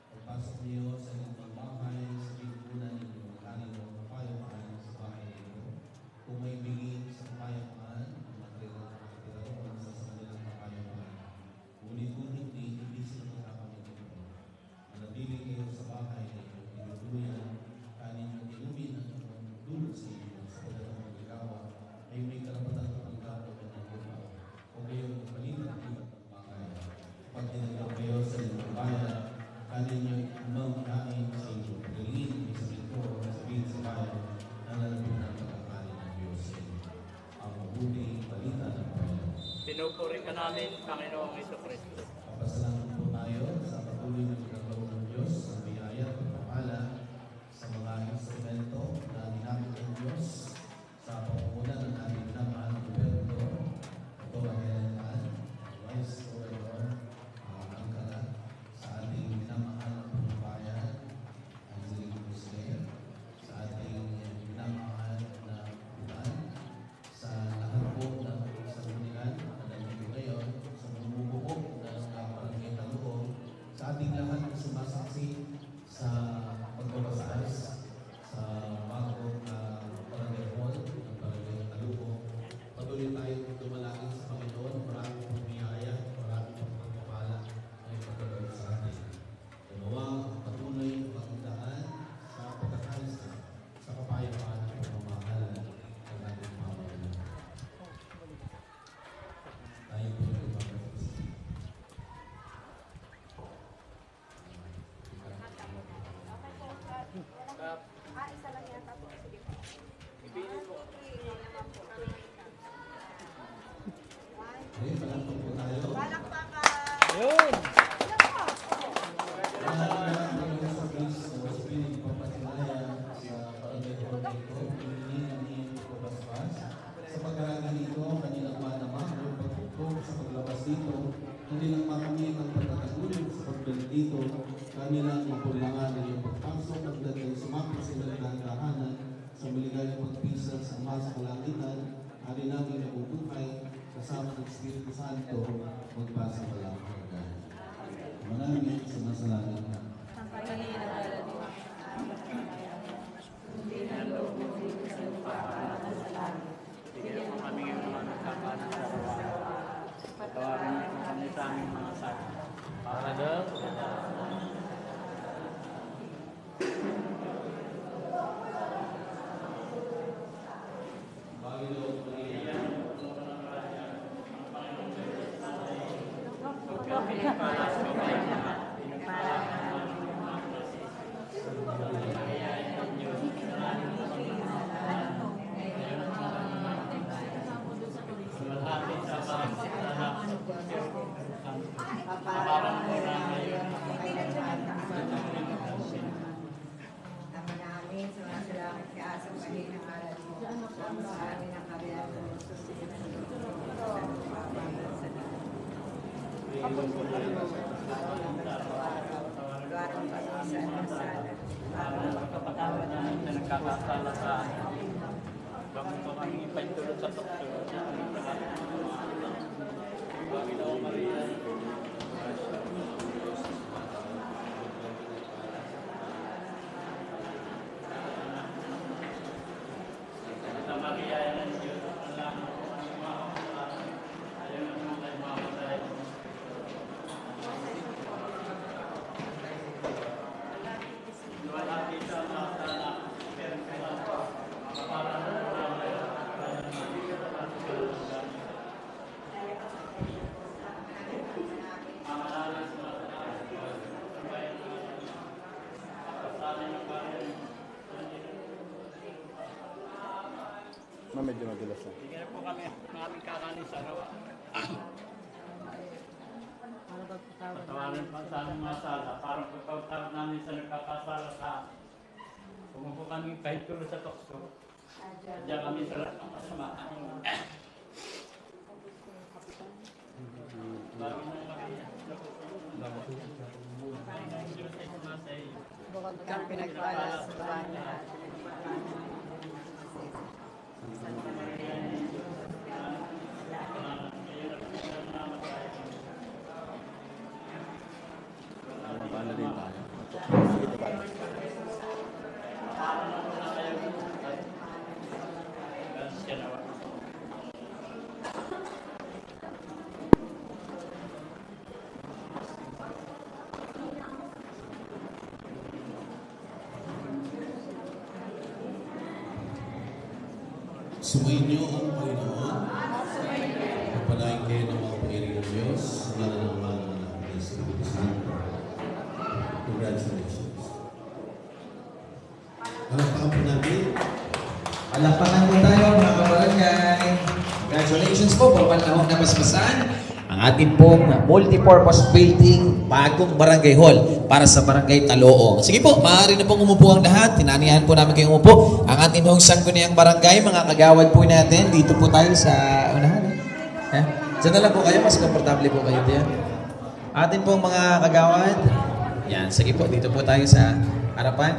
Pagpasok niyo sa inyong bahay, sabihin muna ninyo ang kanilang kapayapaan sa bahay ninyo. Kung may bigin sa kapayapaan, ang material na nakatira doon sa kanilang kapayapaan. Ngunit kung hindi sila magkakamit. Manatili kayo sa bahay ninyo, tinutuluyan, kaninyo inumin ang inyong dulot sa inyo sa pagdating ng ikawa ay may karapatan katanggap o kanang o kayong palipat-lipat ng bahay. Pag tinanggap kayo sa inyong bayan, kaninyo magkain sa inyo. Pagalingin may sabihin ko o sabihin sa bayan na lalapit ng pagkakain ng Diyos sa inyo. Ang mabuting balita ng Panginoon. Pinupuri ka namin, Panginoong Jesucristo. Papasalamat po tayo sa patuloy na pinaglaw ng Diyos sa biyaya at pagpapala sa mga instrumento na ginamit ng Diyos sa pamumunan ng ating minamahal na gobyerno. Ito ang kailangan, Vice Governor Angkara, sa ating minamahal na pagbabayan, Angelique Muslim, sa ating minamahal na ulan, sa lahat po ng sanunigan na nandito ngayon, sa bumubuo ng barangay Taluong, sa ating lahat na sumasaksi sa pagbabasaas sa bagong barangay hall ng barangay Taluong. Patuloy tayong dumalangin sa Panginoon, maraming pong biyaya, maraming pong pagpapala na ipagkaloob sa atin. Gumawa ang patuloy na pagdaan sa pagkakaisa sa kapayapaan at pamamahala ng ating pamamahala. Tayo po yung magpapasalamat. Isa lang yata po. Sige po. Ipinin po. Okay, palakpak po tayo. Palakpakan! Yun! Kanilang makamit ang pagkakatulog sa pagbalik dito, kanilang mapulangan ng iyong pagpasok at dagang sumapit sa ilang tahanan sa maligayang pagpisa sa Ama sa Kalangitan, hari namin nabubuhay, kasama ng Espiritu Santo, magpasa walang hanggan. Maraming sumasalangit na. Bigyan mo kami ng mga nagkakanan sa araw-araw. Patawarin mo kami sa aming mga sala. Para daw. Kapatawa na nagkakasala sa akin. Bakit ko kami ipahintulot sa doktor? Panginoon Maria. Santa Maria ng Diyos, alam mo ang mga ayaw na mga mamatay. Wala dito ang mga sana, pero kaya para Medyo madulas na. bigyan po kami ng aming kakanin sa araw. Patawarin pa sa aming mga sala. Parang pagkawtawad namin sa nagkakasala sa pumupo kami kahit tulo sa tukso. Diyan kami sa lahat ng kasamaan. Kang pinagpala sa bahay. Paano din tayo? Sumainyo ang Panginoon. Pagpalain kayo ng mga pangyari ng Diyos. Lalo ng mga anak ng Espiritu Santo. Congratulations. Palakpakan po natin. Palakpakan po tayo mga kabarangay. Congratulations po for panahon na basbasan ang ating pong multipurpose building bagong barangay hall para sa barangay Taloong. Sige po, maaari na pong umupo ang lahat. Tinanihan po namin kayong umupo. Ang ating hong sangguniang barangay, mga kagawad po natin. Dito po tayo sa unahan. Diyan na lang po kayo, mas komportable po kayo diyan. Ating pong mga kagawad. Yan, sige po, dito po tayo sa harapan.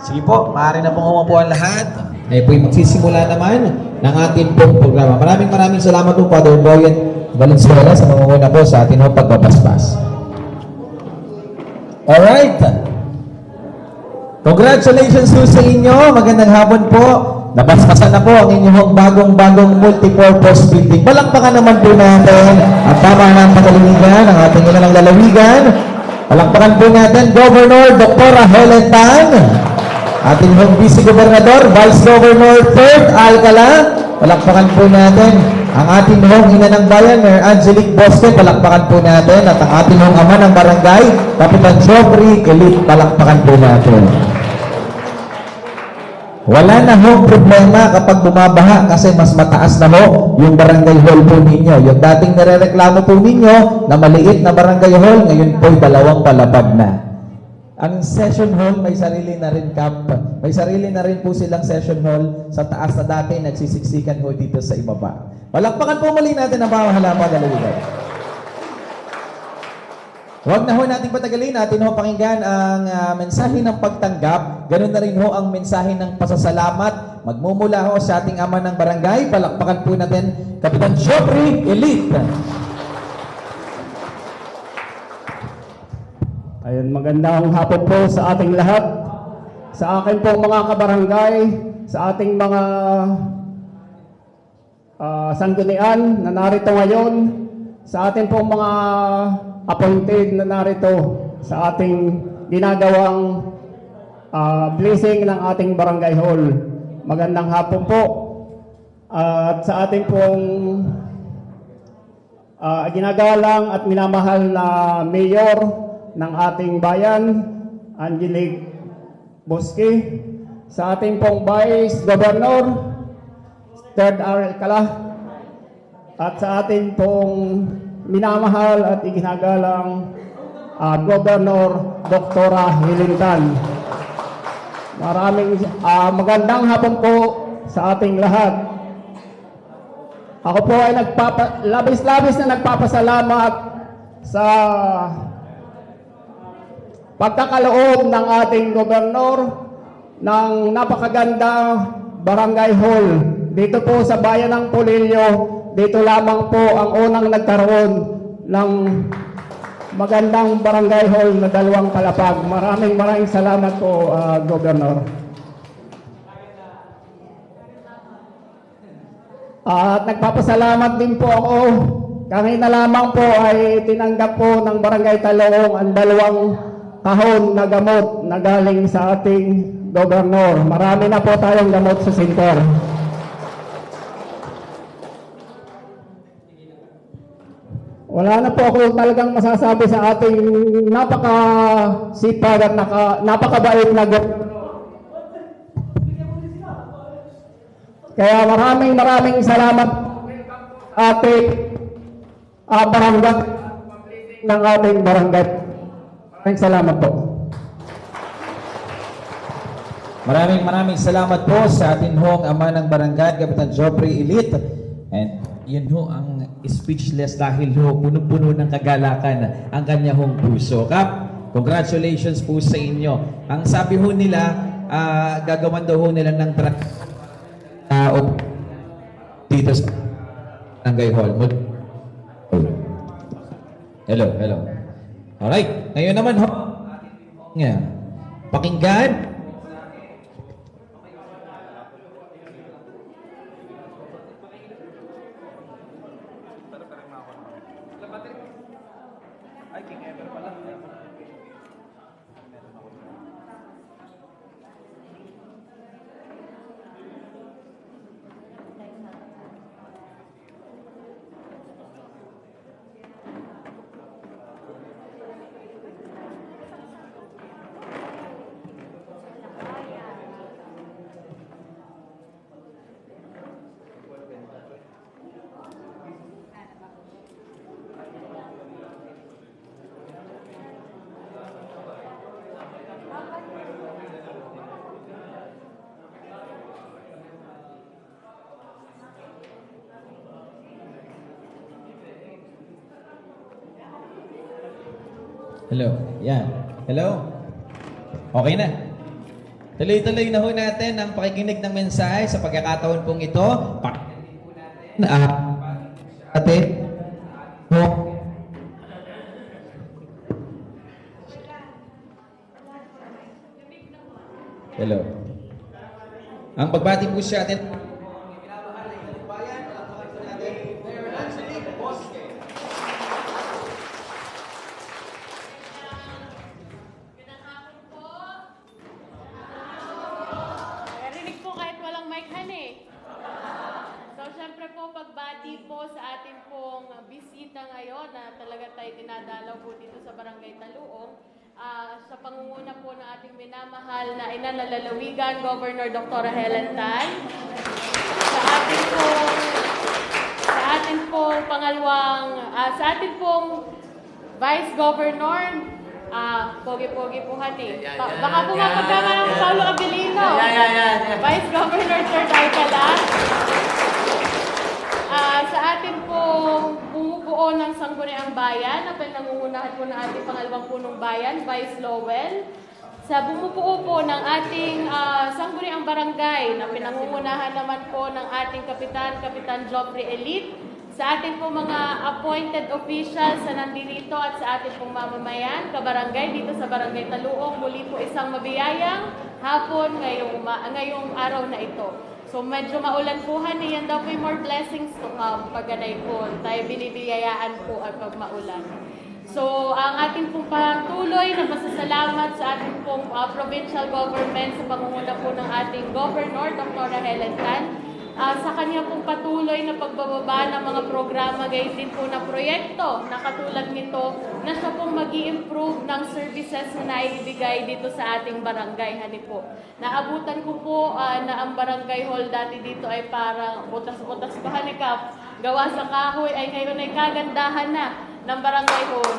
Sige po, maaari na pong umupo ang lahat. Ay po'y magsisimula naman ng ating pong programa. Maraming salamat po, Father Boyan Valenzuela, sa mangunguna po sa ating pagbabasbas. Alright. Congratulations po sa inyo. Magandang hapon po. Nabasbasan na po ang inyong bagong multipurpose building. Palakpakan naman po natin ang tama ng pagalinigan, ang ating ilang lalawigan. Palakpakan po natin Governor Dr. Helen Tan, ating Vice Gobernador, Vice Governor 3rd Alcala. Palakpakan po natin ang ating ina ng bayan, Mayor Angelique Bosque. Palakpakan po natin. At ang ating ama ng barangay, Kapitan Joffrey Elite. Palakpakan po natin. Wala na hong problema kapag bumabaha kasi mas mataas na ho yung barangay hall po ninyo. Yung dating nirereklamo po ninyo na maliit na barangay hall, ngayon po 2 palapag na. Ang session hall may sarili na rin camp. May sarili na rin po silang session hall sa taas na dati nagsisiksikan ho dito sa ibaba. Palakpakan po muli natin ang pamahala lalawigan. Huwag na ho natin patagalin, natin ho pakinggan ang mensahe ng pagtanggap. Ganun na rin ho ang mensahe ng pasasalamat. Magmumula ho sa ating ama ng barangay. Palakpakan po natin, Kapitan Joffrey Elite. Ayun, magandang hapon po sa ating lahat. Sa akin po mga kabarangay, sa ating mga sanggunian na narito ngayon, sa ating po mga appointed na narito sa ating ginagawang blessing ng ating barangay hall. Magandang hapon po. At sa ating pong ginagalang at minamahal na mayor ng ating bayan, Angelique Bosque, sa ating pong Vice Governor, 3rd Alcala, at sa ating pong minamahal at iginagalang Governor Dr. Helen Tan. Maraming magandang hapon po sa ating lahat. Ako po ay labis-labis na nagpapasalamat sa pagkakaloob ng ating gobernador ng napakaganda barangay hall dito po sa bayan ng Polillo. Dito lamang po ang unang nagkaroon ng magandang barangay hall na 2 palapag. Maraming salamat po, Governor. At nagpapasalamat din po ako. Kanina lamang po ay tinanggap po ng Barangay Taloong ang 2 kahon na gamot na galing sa ating Governor. Marami na po tayong gamot sa center. Wala na po ako talagang masasabi sa ating napakasipag at napakabait na gobernador. Kaya maraming salamat ating barangay ng ating barangay. Maraming salamat po. Maraming salamat po sa atin hong ama ng barangay, Kapitan Joffrey Elite. And yun ho ang speechless dahil ho puno-puno ng kagalakan ang kanya hong puso. Kap, congratulations po sa inyo. Ang sabi ho nila, gagawan daw ho nila ng dito sa Barangay Hall. Hello. Alright, ngayon naman ho, pakinggan. Hello. Yan. Hello. Okay na. Tuloy-tuloy na ho natin ang pakikinig ng mensahe sa pagkakataon pong ito. Atin. Hello. Ang pagbati po siya atin. Ngayon na talaga tayo dinadalaw po dito sa Barangay Taluong sa pangunguna po ng ating minamahal na ina na lalawigan, Governor Dr. Helen Tan, sa ating pong Vice Governor, pogi-pogi po hani. Baka po mapagkama ng Paulo Abilino. Vice Governor Sir Darcala. Sa atin pong bumubuo ng Sangguniang Bayan, na pinangungunahan po ng ating pangalawang punong bayan, Vice Lowell. Sa bumubuo po ng ating Sangguniang Barangay, na pinangungunahan naman po ng ating Kapitan Joffrey Elite. Sa ating pong mga appointed officials na nandito at sa ating pong mamamayan, kabarangay dito sa Barangay Taluong, muli po isang mabiyayang hapon ngayong araw na ito. So medyo maulan po hani, yan daw po yung more blessings to come pagganay po. Tayo binibiyayaan po at pag maulan. So ang ating pong patuloy na pasasalamat sa ating pong provincial government sa pangunguna po ng ating Governor, Dr. Helen Tan, sa kanya pong patuloy na pagbababa ng mga programa, gayon din po na proyekto na katulad nito na siya pong mag-i-improve ng services na naibigay dito sa ating barangay. Hani po. Naabutan ko po na ang barangay hall dati dito ay parang butas-butas pa hanikap. Gawa sa kahoy ay ngayon ay kagandahan na ng barangay hall.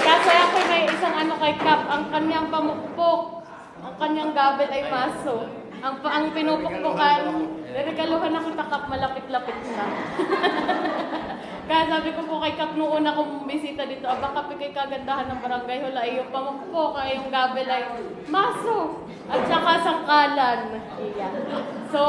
Kaso ako may isang kay Kap, ang kanyang pamukpok, ang kanyang gabel ay maso. Ang pinupukpukan, regaluhan na kita Kap, malapit-lapit na. Kaya sabi ko po kay Kap noon akong bisita dito, baka kay kagandahan ng barangay hall ay yung pamukpok, ay yung gabel ay maso, at saka sangkalan. Iya. So,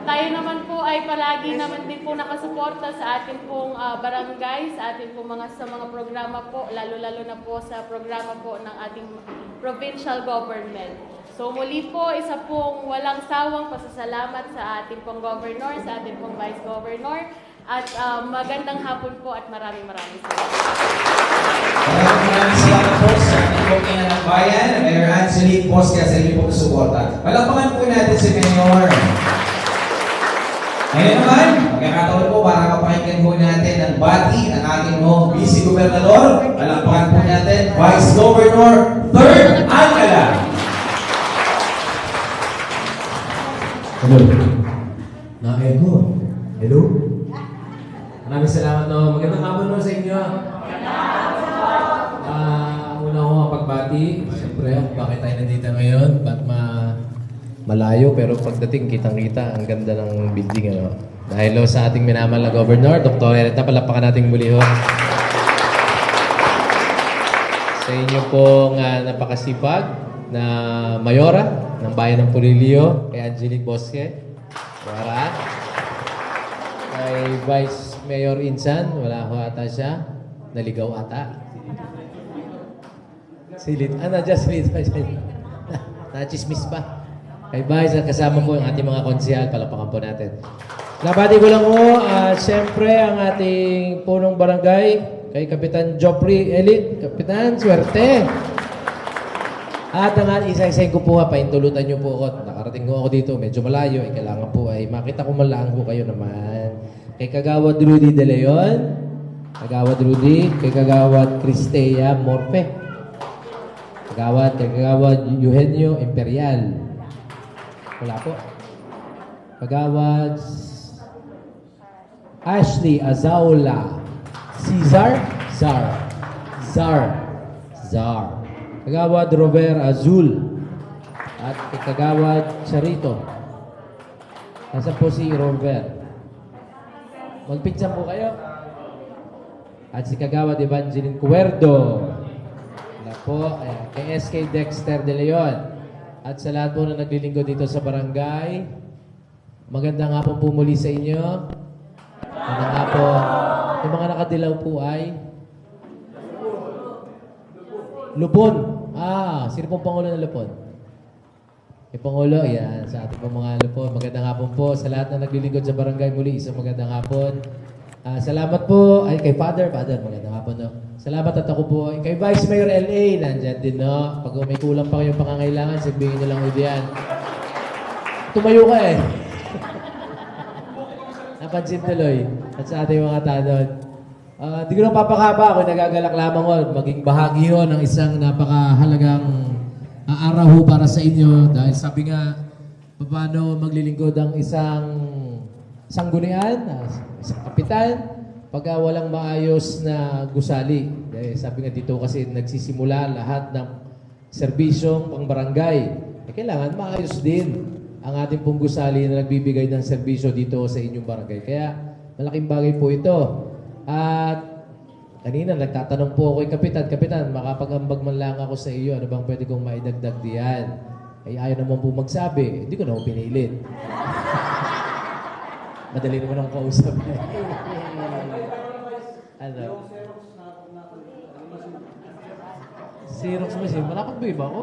tayo naman po ay palagi naman din po nakasuporta sa ating pong barangay, sa ating pong mga programa po, lalo-lalo na po sa programa po ng ating provincial government. So muli po, isa pong walang sawang pasasalamat sa ating pong governor, sa ating pong vice governor, at magandang hapon po at maraming salamat. Maraming salamat po sa ating pong ina ng bayan, Mayor Angelique Posca, sa inyo pong suporta. Palakpakan po natin si Mayor. Ngayon naman, magkakataon po para mapakinggan po natin ang bati ng ating pong Vice Gobernador. Palakpakan po natin, Vice Governor 3rd Angela. Hello. Na-echo. Hello? Maraming salamat no. Magandang hapon no sa inyo. Una ko mapagbati. Siyempre, bakit tayo nandito ngayon? Ba't malayo pero pagdating kitang-kita ang ganda ng building ano. Dahil sa ating minamahal na Governor, Dr. Erita, palapakan natin muli ho. Sa inyo pong napakasipag na Mayora ng Bayan ng Polillo, kay Angelique Bosque, Mayora, kay Vice Mayor Insan, wala ko ata siya, naligaw ata. Silit, nandiyan silit. Nachismis pa. Kay Vice at kasama po ang ating mga konsehal, palapakan po natin. Nabati ko lang po, siyempre ang ating punong barangay, kay Kapitan Joffrey Elite. Kapitan, swerte! At ang isa-isayin ko po paintulutan niyo po ako. Nakarating ko ako dito, medyo malayo, kailangan po ay makita ko malang po kayo naman. Kay Kagawad Rudy De Leon, Kagawad Rudy, kay Kagawad Cristea Morfe, kay Kagawad Eugenio Imperial. Wala po. Kagawad Ashley Azaula Cesar Zar Kagawad Robert Azul at Kagawad Charito. Nasaan po si Robert? Magpinsan po kayo. At si Kagawad Evangeline Cuerdo. Wala po. Ayan. Kay SK Dexter De Leon. At sa lahat po na naglilingkod dito sa barangay, magandang hapon po muli sa inyo. Magandang hapon. Yung mga nakadilaw po ay Lupon. Sino pong Pangulo ng Lupon? Yung Pangulo, yan. Sa ating pong mga Lupon. Magandang hapon po sa lahat na naglilingkod sa barangay muli. Isang magandang hapon. Salamat po. Ay, kay Father, magandang hapon, no? Salamat at ako po. Kay Vice Mayor LA, nandyan din, no? Pag may kulang pa kayong pangangailangan, sabihin nyo lang diyan. Tumayo ka eh. Napansin tuloy. At sa ating mga tanod. Di ko lang papakaba. Ako nagagalak lamang ko. Maging bahagi ho ng isang napakahalagang araw ho para sa inyo. Dahil sabi nga, paano maglilingkod ang isang sanggunian, isang kapitan, pagka walang maayos na gusali. Dahil sabi nga dito kasi nagsisimula lahat ng serbisyong pangbarangay. Kailangan maayos din ang ating pong gusali na nagbibigay ng serbisyo dito sa inyong barangay. Kaya malaking bagay po ito. At kanina nagtatanong po ako kay Kapitan, makapag-ambag man lang ako sa iyo, ano bang pwede kong maidagdag diyan? Ay ayaw naman po magsabi, hindi ko na po pinilit. Madali naman akong kausap. Ano? Xerox machine, malapag ba ako?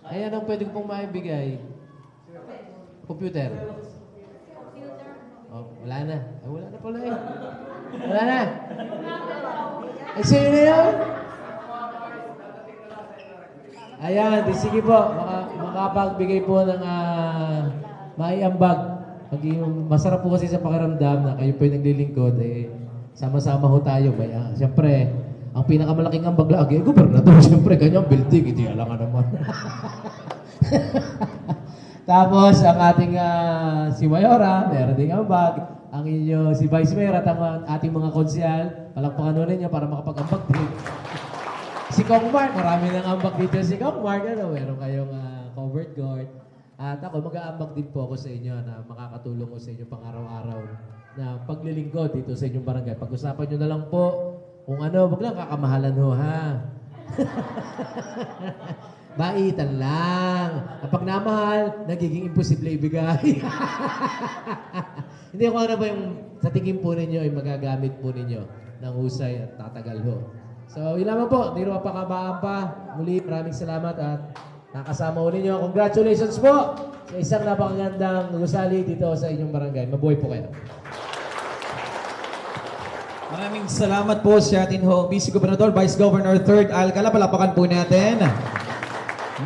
Ay anong pwede kong maibigay? Computer. Oh, wala na. Ay, wala na pala eh. Wala na. Ay, sa'yo na yun? Ayan, sige po. Makapagbigay po ng maiambag. Masarap po kasi sa pakiramdam na kayo po yung naglilingkod. Sama-sama ho tayo. Siyempre, ang pinakamalaking ambag lagi, gobernador. Siyempre, ganyang building. Hindi alam ka naman. Tapos, ang ating si Mayora, meron ding ambag. Ang inyo, si Vice Mayor at ang ating mga konsehal, palakpakan nun ninyo para makapag-ambag din. Si Kong Mark, marami ng ambag dito. Si Kong Mark, meron kayong covered guard. At ako, mag-aambag din po ako sa inyo na makakatulong ko sa inyo pang araw-araw na paglilingkod dito sa inyong barangay. Pag-usapan nyo na lang po kung ano, wag lang kakamahalan ho, ha? Baitan lang. Kapag namahal, nagiging imposible ibigay. Hindi ko ano ba yung sa tingin po ninyo ay magagamit po ninyo ng husay at tatagal ho. So, yun lamang po. Hindi rin mapakabaan pa. Muli, maraming salamat at nakasama ho ninyo. Congratulations po sa isang napakagandang gusali dito sa inyong barangay. Mabuhay po kayo. Maraming salamat po sa atin ho, Vice Gobernador, Vice Governor 3rd Alcala. Palapakan po natin.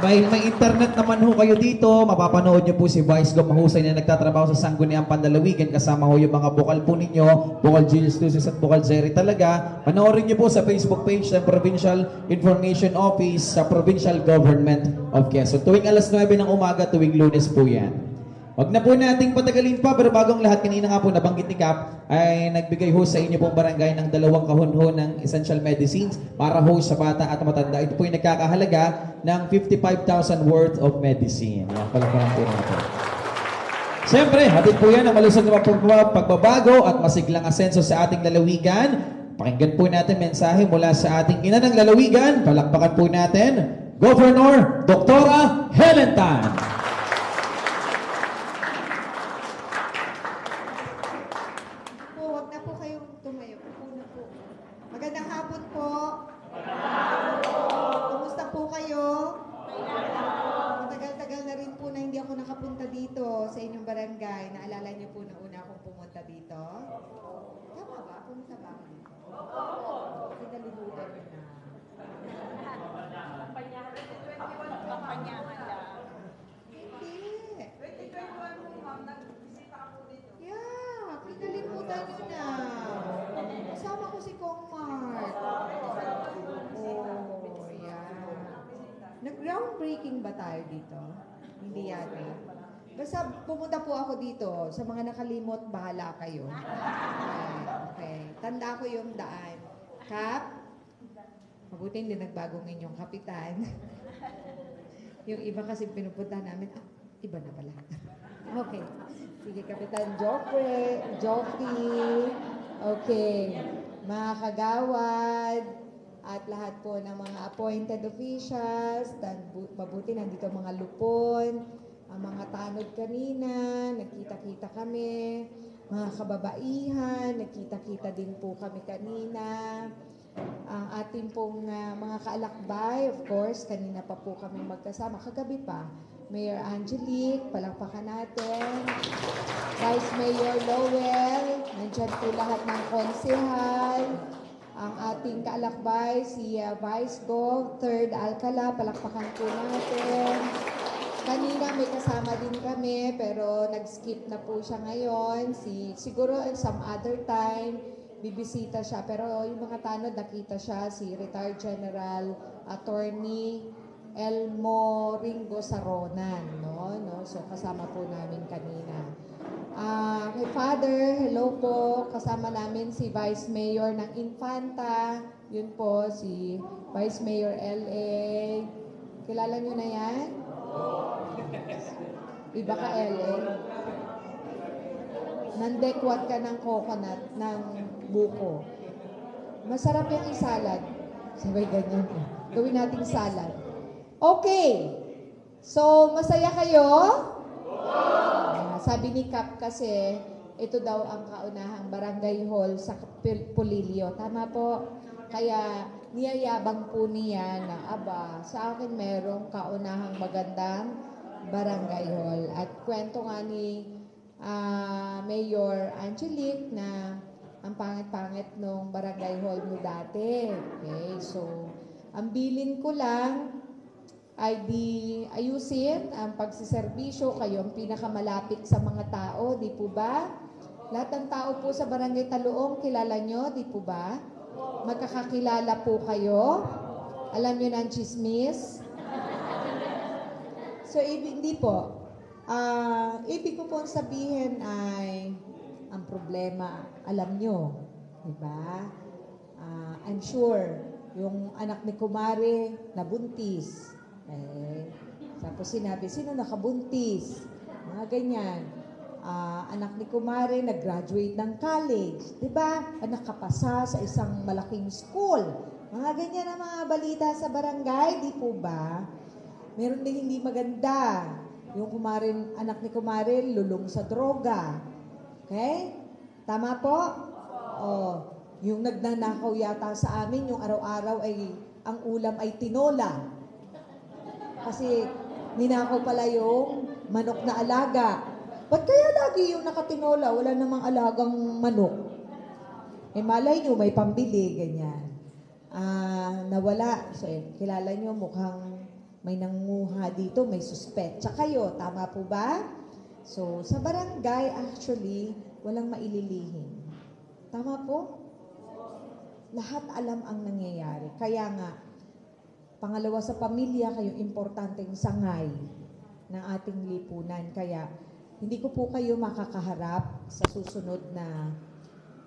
May internet naman ho kayo dito. Mapapanood nyo po si Vice Gov mahusay na nagtatrabaho sa Sangguniang Pandalawigan. Kasama ho yung mga bukal po ninyo, Bukal Julius Lucis at Bukal Jerry talaga. Panoorin nyo po sa Facebook page ng Provincial Information Office sa Provincial Government of Quezon. Tuwing alas 9 ng umaga, tuwing Lunes po yan. Wag na po nating patagalin pa, pero bagong lahat, kanina nga po nabanggit ni Cap, ay nagbigay ho sa inyo pong barangay ng 2 kahon ho ng essential medicines para ho sa bata at matanda. Ito po yung nagkakahalaga ng 55,000 worth of medicine. Yan pala po natin. Siyempre, hatid po yan ang malusog na pagbabago at masiglang asenso sa ating lalawigan. Pakinggan po natin mensahe mula sa ating ina ng lalawigan. Palakpakan po natin, Governor Dr. Helen Tan. Huwag na po kayong tumayo. Upo na po. Magandang hapon po. Kumusta po kayo? Matagal-tagal na rin po na hindi ako nakapunta dito sa inyong barangay. Naalala niyo po na una akong pumunta dito? Tama ba? Pumunta ba ako dito? Kinalimutan ko na. Hindi. 2021 mo, ma'am. Nagbisita ako dito. Yeah, kinalimutan nyo na. Kasama ko si Kong Mark. Oh, yeah. Nag-groundbreaking ba tayo dito? Hindi yata. Basta pumunta po ako dito. Sa mga nakalimot, bahala kayo. Okay. Tanda ko yung daan. Kap, mabuti hindi nagbagong inyong kapitan. Yung iba kasi pinupunta namin, iba na pala. Okay. Sige, Kapitan Joffrey. Okay. Mga kagawad at lahat po ng mga appointed officials, mabuti nandito mga lupon, ang mga tanod kanina, nagkita-kita kami, mga kababaihan, nagkita-kita din po kami kanina. Ang ating pong mga kaalakbay, of course, kanina pa po kami magkasama, kagabi pa. Mayor Angelique, palakpakan natin. Vice Mayor Lowell, nandyan po lahat ng konsehal. Ang ating kaalakbay, si Vice Gov, Third Alcala, palakpakan po natin. Kanina may kasama din kami, pero nag-skip na po siya ngayon. Siguro some other time, bibisita siya. Pero yung mga tanod, nakita siya, si Retired General Attorney Elmo Ringo Saronan. No? So, kasama po namin kanina. Kay Father, hello po. Kasama namin si Vice Mayor ng Infanta. Yun po, si Vice Mayor L.A. Kilala nyo na yan? Iba ka, L.A. Nandekwat ka ng coconut, ng buko. Masarap yung isalad. Sabay ganyan. Gawin nating salad. Okay. So, masaya kayo? Sabi ni Cap kasi, ito daw ang kaunahang barangay hall sa Polillo. Tama po? Kaya, niyayabang po niya na, sa akin merong kaunahang magandang barangay hall. At kwento nga ni Mayor Angelique na ang pangit-pangit nung barangay hall mo dati. Okay, so, ang bilin ko lang ay di ayusin ang pagsiservisyo, kayo ang pinakamalapit sa mga tao, di po ba? Lahat ng tao po sa Barangay Taluong, kilala nyo, di po ba? Magkakakilala po kayo. Alam nyo na ang chismis. So, hindi po. Ibig ko pong sabihin ay ang problema, alam nyo, di ba? I'm sure, yung anak ni Kumare nabuntis. Tapos sinabi, sino nakabuntis? Mga ganyan. Anak ni Kumare nag-graduate ng college. Diba? Nakapasa sa isang malaking school. Mga ganyan ang mga balita sa barangay, di po ba? Meron din hindi maganda. Yung anak ni Kumare lulong sa droga. Okay? Tama po? Yung nagnanakaw yata sa amin, yung araw-araw ay, ang ulam ay tinola. Kasi ninakaw pala yung manok na alaga. Ba't kaya lagi yung nakatinola? Wala namang alagang manok. Malay nyo, may pambili, ganyan. Nawala. So, kilala nyo, mukhang may nanguha dito, may suspetsa kayo. Tama po ba? So, sa barangay, actually, walang maililihim. Tama po? Lahat alam ang nangyayari. Kaya nga, pangalawa sa pamilya, kayong importanteng sangay ng ating lipunan. Kaya, hindi ko po kayo makakaharap sa susunod na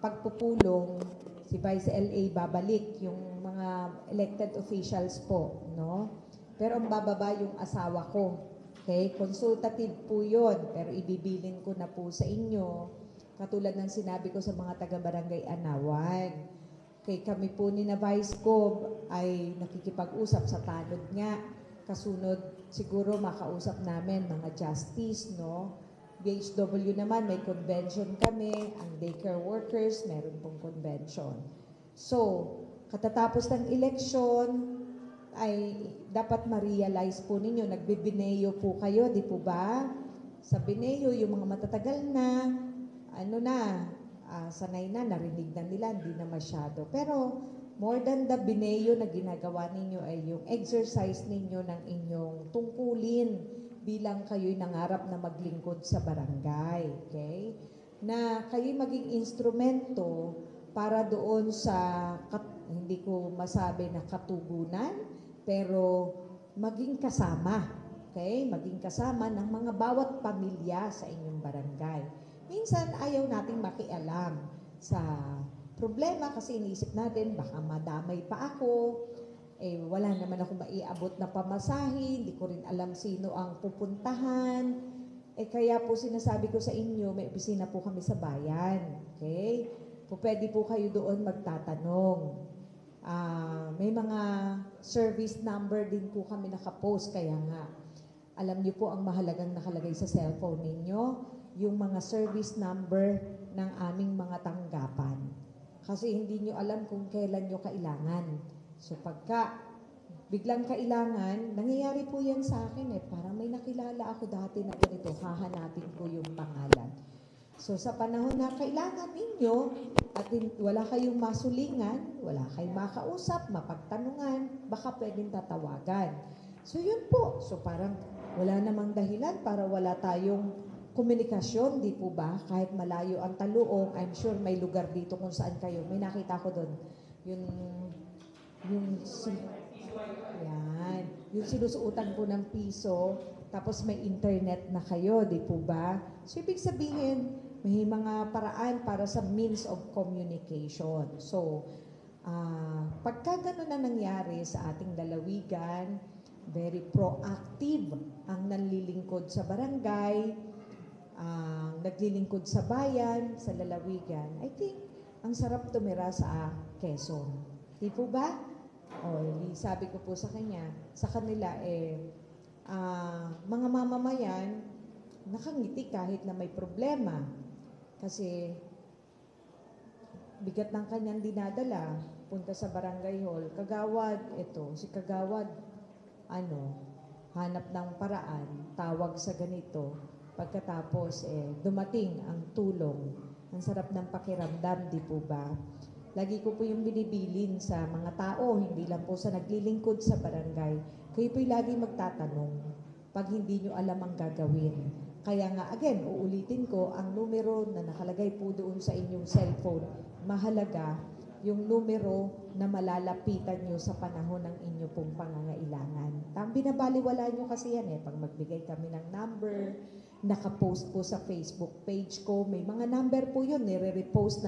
pagpupulong. Si Vice LA babalik, yung mga elected officials po, no? Pero ang bababa yung asawa ko. Okay? Consultative po yun, pero ibibilin ko na po sa inyo. Katulad ng sinabi ko sa mga taga-barangay Anawan. Okay, kami po ni na Vice Gov ay nakikipag-usap sa tanod nga. Kasunod, siguro makausap namin mga justice, no? BHW naman, may convention kami. Ang daycare workers, meron pong convention. So, katatapos ng eleksyon, ay dapat ma-realize po ninyo, nagbibineyo po kayo, di po ba? Sa bineyo, yung mga matatagal na, sanay na, narinig na nila, hindi na masyado. Pero, more than the bineyo na ginagawa ninyo ay yung exercise ninyo ng inyong tungkulin bilang kayo'y nangarap na maglingkod sa barangay, okay? Na kayo'y maging instrumento para doon sa, hindi ko masabi na katugunan, pero maging kasama, okay? Maging kasama ng mga bawat pamilya sa inyong barangay. Minsan, ayaw nating makialam sa problema kasi iniisip natin, baka madamay pa ako, wala naman ako maiabot na pamasahe, hindi ko rin alam sino ang pupuntahan. Kaya po sinasabi ko sa inyo, may opisina po kami sa bayan. Okay? Pwede po kayo doon magtatanong. May mga service number din po kami nakapost, kaya nga, alam niyo po ang mahalagang nakalagay sa cellphone ninyo, yung mga service number ng aming mga tanggapan. Kasi hindi nyo alam kung kailan nyo kailangan. So pagka biglang kailangan, nangyayari po yan sa akin parang may nakilala ako dati na ganito, hahanapin ko yung pangalan. So sa panahon na kailangan ninyo at wala kayong masulingan, wala kayong makausap, mapagtanungan, baka pwedeng tatawagan. So yun po. So parang wala namang dahilan para wala tayong komunikasyon, di po ba? Kahit malayo ang Taluong, I'm sure may lugar dito kung saan kayo. May nakita ko doon. Yung sinusuotan po ng piso, tapos may internet na kayo, di po ba? So, ibig sabihin, may mga paraan para sa means of communication. So, pagka gano'n na nangyari sa ating lalawigan, very proactive ang nanlilingkod sa barangay, naglilingkod sa bayan, sa lalawigan. I think, ang sarap tumira sa Quezon. Di po ba? Sabi ko po sa kanila, mga mamamayan, nakangiti kahit na may problema. Kasi, bigat ng kanyang dinadala, punta sa barangay hall, Kagawad, si Kagawad, hanap ng paraan, tawag sa ganito, pagkatapos, dumating ang tulong. Ang sarap ng pakiramdam, di po ba? Lagi ko po yung binibilin sa mga tao, hindi lang po sa naglilingkod sa barangay. Kayo po'y lagi magtatanong pag hindi nyo alam ang gagawin. Kaya nga, again, uulitin ko, ang numero na nakalagay po doon sa inyong cellphone, mahalaga yung numero na malalapitan nyo sa panahon ng inyo pong pangangailangan. Binabaliwala nyo kasi yan pag magbigay kami ng number, nakapost po sa Facebook page ko. May mga number po yun, nire-repost,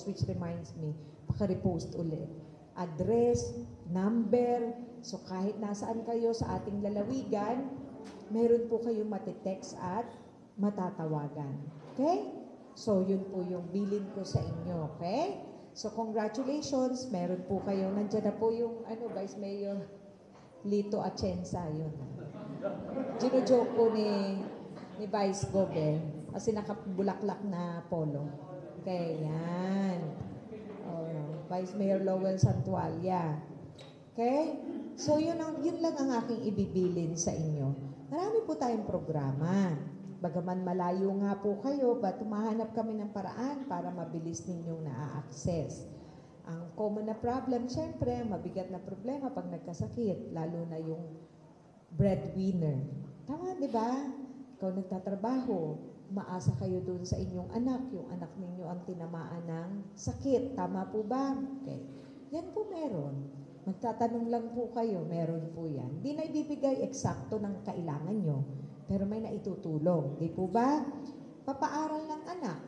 which reminds me, paka-repost ulit. Address, number, so kahit nasaan kayo sa ating lalawigan, meron po kayong matitext at matatawagan. Okay? So, yun po yung bilin ko sa inyo. Okay? So, congratulations, meron po kayo. Nandiyan na po yung, Vice Mayor Lito Atienza, yun. Gino-joke po ni Vice Gov kasi nakabulaklak na polo. Okay, yan. Vice Mayor Lowell Santualia. Okay? So, yun lang ang aking ibibilin sa inyo. Marami po tayong programa. Bagaman malayo nga po kayo, but tumahanap kami ng paraan para mabilis ninyong na-access. Ang common na problem, syempre, mabigat na problema pag nagkasakit, lalo na yung breadwinner. Tama, di ba? Ikaw nagtatrabaho, umaasa kayo doon sa inyong anak, yung anak ninyo ang tinamaan ng sakit. Tama po ba? Okay. Yan po meron. Magtatanong lang po kayo, meron po yan. Di na ibibigay eksakto ng kailangan nyo. pero may naitutulong. Di po ba? Papaaral ng anak,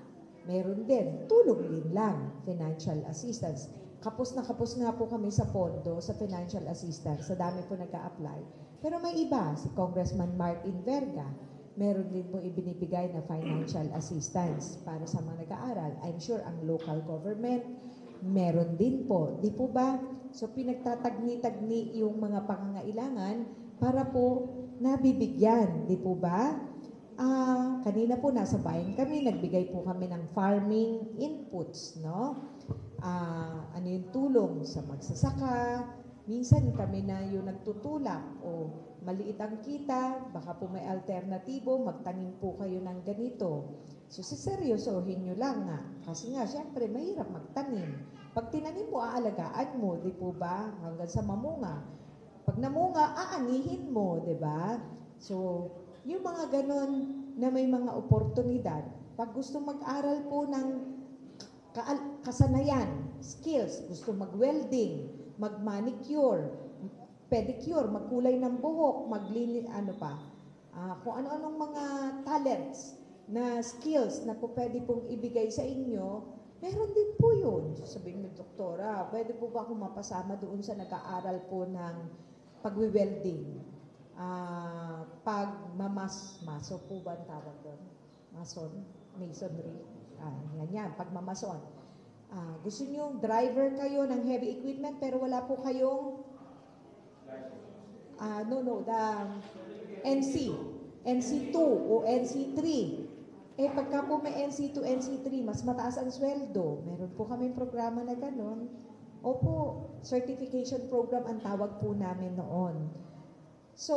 meron din. Tulong din lang, financial assistance. Kapos na kapos nga po kami sa pondo, sa financial assistance. Sa dami po nag-a-apply. Pero may iba, si Congressman Martin Verga, meron din po ibinibigay na financial assistance para sa mga nag-aaral. I'm sure ang local government, meron din po. Di po ba? So pinagtatagni-tagni yung mga pangangailangan para po nabibigyan. Di po ba? Kanina po nasa bayan kami, nagbigay po kami ng farming inputs, no? Ano yung tulong sa magsasaka, minsan kami na yung nagtutulak o maliit ang kita, baka po may alternatibo, magtanim po kayo ng ganito. So siseryosohin nyo lang nga, kasi nga syempre mahirap magtanim. Pag tinanim mo, aalagaan mo, di po ba? Hanggang sa mamunga. Pag namunga, aanihin mo, di ba? So, yung mga ganon na may mga oportunidad, pag gusto mag-aral po ng kasanayan, skills, gusto mag-welding, mag-manicure, pedicure, magkulay ng buhok, maglinis, kung ano-anong mga talents na skills na po pwede pong ibigay sa inyo, meron din po yun. Sabihin mo, doktora, pwede po ba akong mapasama doon sa nag-aaral po ng pag-welding? Maso po ba ang tawag doon? Masonry. Yan, pagmamason. Gusto nyo, driver kayo ng heavy equipment pero wala po kayong NC2 o NC3. Pagka po may NC2, NC3, mas mataas ang sweldo. Meron po kaming programa na gano'n. Opo, certification program ang tawag po namin noon. So,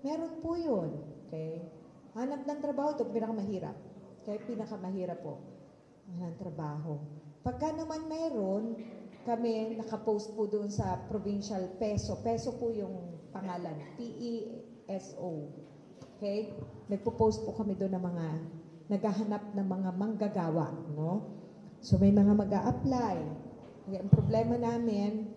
meron po yun. Okay? Hanap ng trabaho, ito pinakamahirap. Kaya pinakamahirap po ng trabaho. Pagka naman meron, kami nakapost po doon sa provincial peso. Peso po yung pangalan. PESO. Okay? Nagpo-post po kami doon ng mga naghahanap ng mga manggagawa. No? So may mga mag-a-apply. Ang problema namin,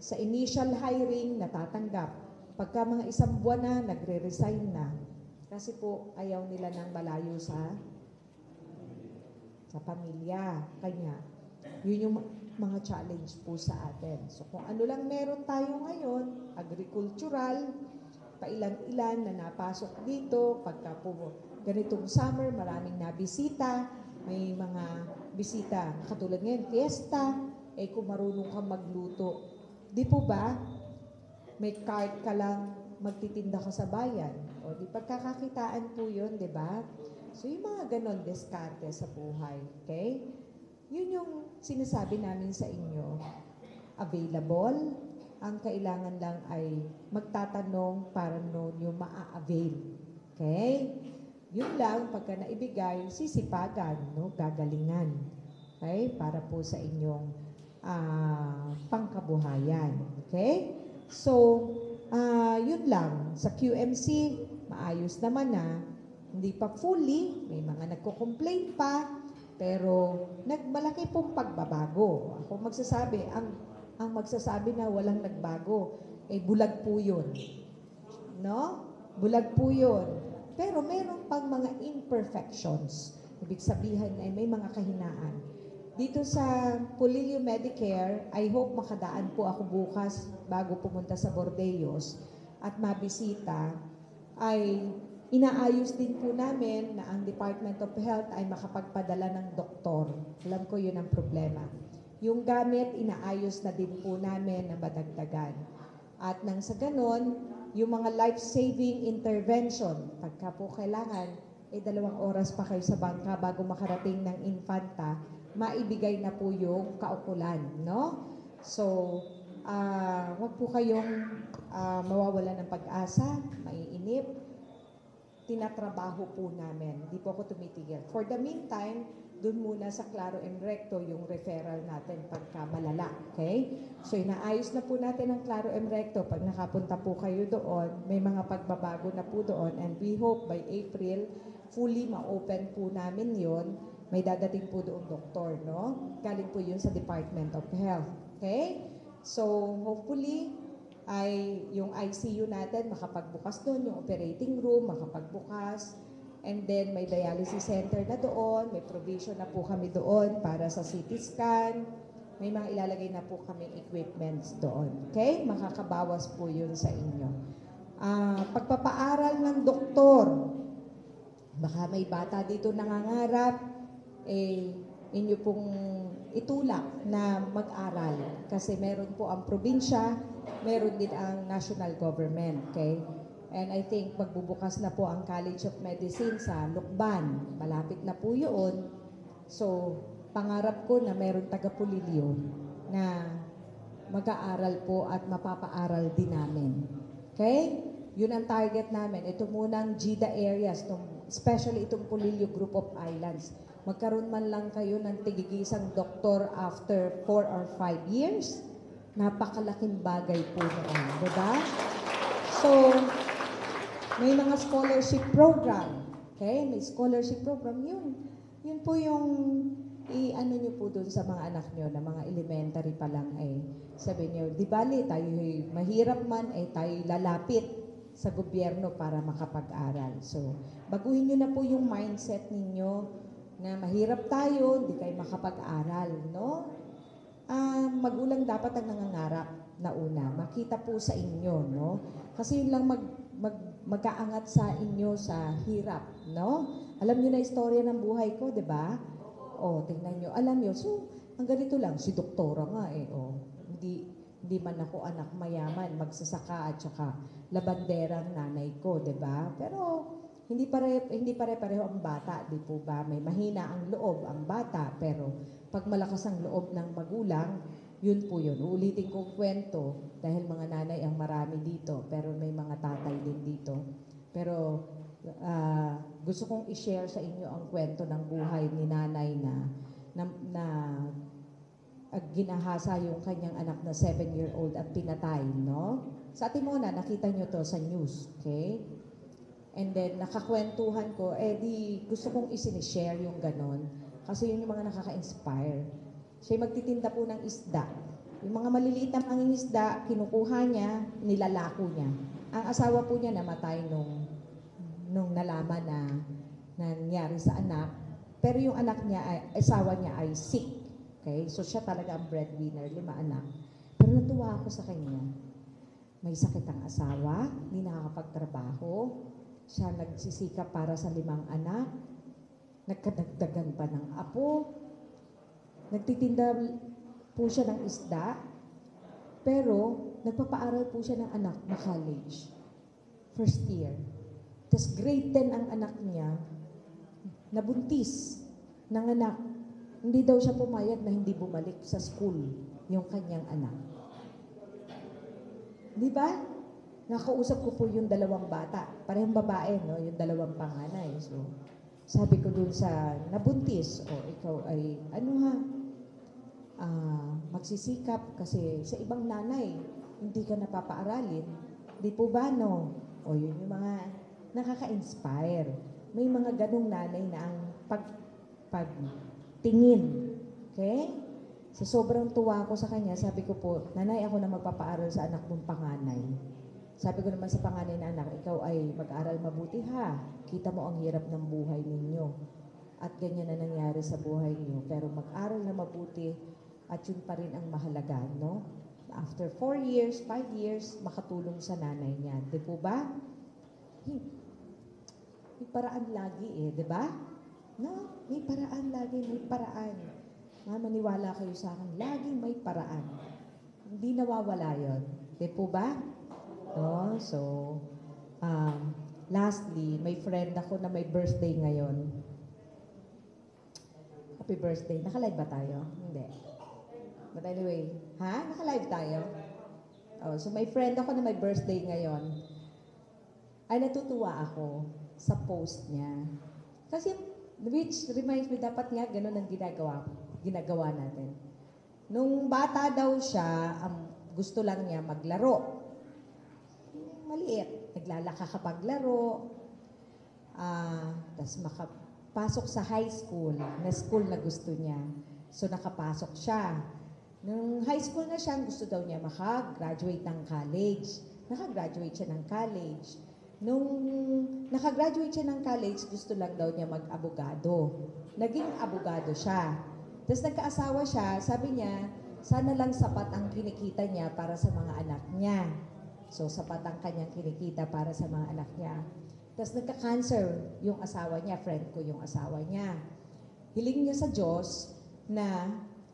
sa initial hiring, natatanggap. Pagka mga isang buwan na, nagre-resign na. Kasi po, ayaw nila nang malayo sa pamilya. Kanya, yun yung mga challenge po sa atin. So, kung ano lang meron tayo ngayon, agricultural, pailan-ilan na napasok dito, pagka po ganitong summer, maraming nabisita, may mga bisita, katulad ngayon, fiesta, kung marunong kang magluto, di po ba, may cart ka lang, magtitinda ka sa bayan. O di pagkakakitaan po yun, di ba? So yung mga ganon, diskarte sa buhay. Okay? Yun yung sinasabi namin sa inyo. Available. Ang kailangan lang ay magtatanong para noon yung maa-avail. Okay? Yun lang, pagka naibigay, sisipagan, no? Gagalingan. Okay? Para po sa inyong pangkabuhayan. Okay? So, yun lang. Sa QMC, maayos naman na. Hindi pa fully, may mga nagko-complain pa, pero malaki pong pagbabago. Ako magsasabi, ang magsasabi na walang nagbago, bulag po yun. No? Bulag po yun. Pero meron pang mga imperfections. Ibig sabihin ay may mga kahinaan. Dito sa Pulilio Medicare, I hope makadaan po ako bukas bago pumunta sa Bordeos at mabisita, ay inaayos din po namin na ang Department of Health ay makapagpadala ng doktor. Alam ko yun ang problema. Yung gamit, inaayos na din po namin na madagdagan. At nang sa ganon, yung mga life-saving intervention, pagka po kailangan, 2 oras pa kayo sa bangka bago makarating ng infanta, maibigay na po yung kaukulan, no? So, wag po kayong mawawala ng pag-asa, maiinip. Tinatrabaho po namin. Di po ako tumitigil. For the meantime, dun muna sa Claro M. Recto yung referral natin pagka malala. Okay? So, inaayos na po natin ang Claro M. Recto. Pag nakapunta po kayo doon, may mga pagbabago na po doon. And we hope by April, fully ma-open po namin yon. May dadating po doon doktor, no? Galing po yun sa Department of Health. Okay? So, hopefully, ay yung ICU natin makapagbukas doon, yung operating room makapagbukas, and then may dialysis center na doon, may provision na po kami doon para sa CT scan, may mga ilalagay na po kami equipments doon. Okay? Makakabawas po yun sa inyo. Pagpapaaral ng doktor, baka may bata dito nangangarap, inyo pong itulak na mag-aral. Kasi meron po ang probinsya, meron din ang national government. Okay? And I think magbubukas na po ang College of Medicine sa Lukban. Malapit na po yun. So, pangarap ko na meron taga-Pulilio na mag-aaral po at mapapaaral din namin. Okay? Yun ang target namin. Ito munang GIDA areas, especially itong Pulilio Group of Islands. Magkaroon man lang kayo ng tigigisang doktor after 4 or 5 years, napakalaking bagay po noon. Diba? So, may mga scholarship program. Okay? May scholarship program. Yun po yung i-ano nyo po doon sa mga anak nyo na mga elementary pa lang sabi nyo, di bali, tayo mahirap man, tayo lalapit sa gobyerno para makapag-aral. So, baguhin nyo na po yung mindset ninyo na mahirap tayo, hindi kayo makapag-aral, no? Magulang dapat ang nangangarap na una. Makita po sa inyo, no? Kasi yun lang mag-aangat sa inyo sa hirap, no? Alam nyo na istorya ng buhay ko, di ba? Tingnan nyo. Alam nyo, so, ang ganito lang, si doktora nga hindi man ako anak mayaman, magsasaka at saka labanderang nanay ko, di ba? Pero, hindi pare-pareho ang bata, di po ba? May mahina ang loob ang bata, pero pag malakas ang loob ng magulang, yun po yun. Uulitin kong kwento dahil mga nanay ang marami dito, pero may mga tatay din dito. Pero gusto kong i-share sa inyo ang kwento ng buhay ni nanay na ginahasa yung kanyang anak na 7-year-old at pinatay, no? Sa Timona, nakita nyo to sa news, okay? And then, nakakwentuhan ko, gusto kong isinishare yung ganon. Kasi yun yung mga nakaka-inspire. Siya magtitinda po ng isda. Yung mga maliliit na mangingisda, kinukuha niya, nilalako niya. Ang asawa po niya namatay nung nalaman na nangyari sa anak. Pero yung anak niya, asawa niya ay sick. Okay? So siya talaga ang breadwinner, 5 anak. Pero natuwa ako sa kanya. May sakit ang asawa, hindi nakakapagtrabaho. Siya nagsisikap para sa 5 anak. Nagkadagdagan pa ng apo. Nagtitinda po siya ng isda. Pero nagpapaaral po siya ng anak na college. First year. Tapos grade 10 ang anak niya, nabuntis ng anak. Hindi daw siya pumayag na hindi bumalik sa school yung kanyang anak. Di ba? Nakausap ko po yung 2 bata. Parehong babae, no? Yung 2 panganay. So, sabi ko dun sa nabuntis, ikaw ay, magsisikap kasi sa ibang nanay, hindi ka napapaaralin. Di po ba, no? Yun yung mga nakaka-inspire. May mga ganong nanay na ang pagtingin. Okay? Sa sobrang tuwa ko sa kanya, sabi ko po, nanay, ako na magpapaaral sa anak mong panganay. Sabi ko naman sa panganay na anak, ikaw ay mag-aral mabuti ha. Kita mo ang hirap ng buhay ninyo. At ganyan na nangyari sa buhay niyo. Pero mag-aral na mabuti at yun pa rin ang mahalaga, no? After 4 years, 5 years, makatulong sa nanay niya. Di po ba? May paraan lagi di ba? No? May paraan lagi, may paraan. Maniwala kayo sa akin, laging may paraan. Hindi nawawala yon. Di po ba? No? So, lastly, may friend ako na may birthday ngayon. Happy birthday. Naka-live ba tayo? Hindi. But anyway, Naka-live tayo? So may friend ako na may birthday ngayon. Ay natutuwa ako sa post niya. Kasi, which reminds me, dapat nga ganun ang ginagawa natin. Nung bata daw siya, gusto lang niya maglaro. Maliit. Naglalaka kapag laro. Tapos makapasok sa high school na gusto niya. So nakapasok siya. Nung high school na siya, gusto daw niya makagraduate ng college. Nakagraduate siya ng college. Nung nakagraduate siya ng college, gusto lang daw niya mag-abogado. Naging abogado siya. Tapos nagkaasawa siya, sabi niya, sana lang sapat ang kinikita niya para sa mga anak niya. So, sapat ang kanyang kinikita para sa mga anak niya. Tapos nagka-cancer yung asawa niya, friend ko yung asawa niya. Hiling niya sa Diyos na